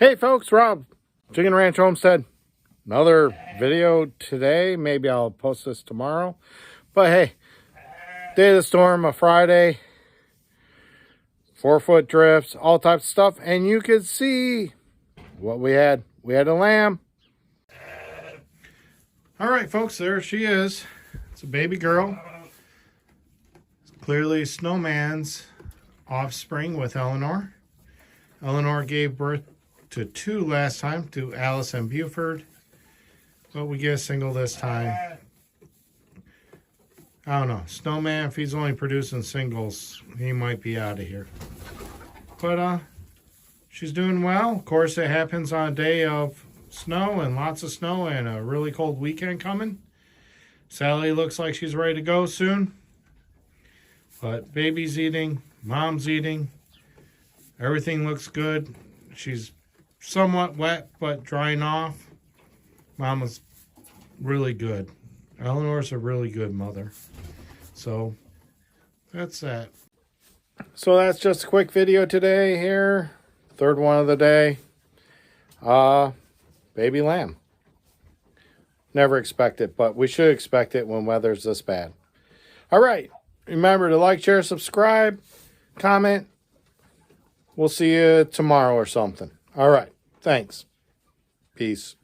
Hey folks, Rob, Chicken Ranch Homestead. Another video today. Maybe I'll post this tomorrow. But hey, day of the storm, a Friday. 4-foot drifts, all types of stuff. And you could see what we had. We had a lamb. All right, folks, there she is. It's a baby girl. It's clearly Snowman's offspring with Eleanor. Eleanor gave birth to 2 last time, to Alice and Buford, but we get a single this time. I don't know, Snowman, if he's only producing singles, he might be out of here. But she's doing well. Of course, it happens on a day of snow and lots of snow and a really cold weekend coming. Sally looks like she's ready to go soon, but baby's eating, mom's eating, everything looks good. She's somewhat wet, but drying off. Mama's really good. Eleanor's a really good mother. So, that's that. So, that's just a quick video today here. Third one of the day. Baby lamb. Never expect it, but we should expect it when weather's this bad. All right. Remember to like, share, subscribe, comment. We'll see you tomorrow or something. All right. Thanks. Peace.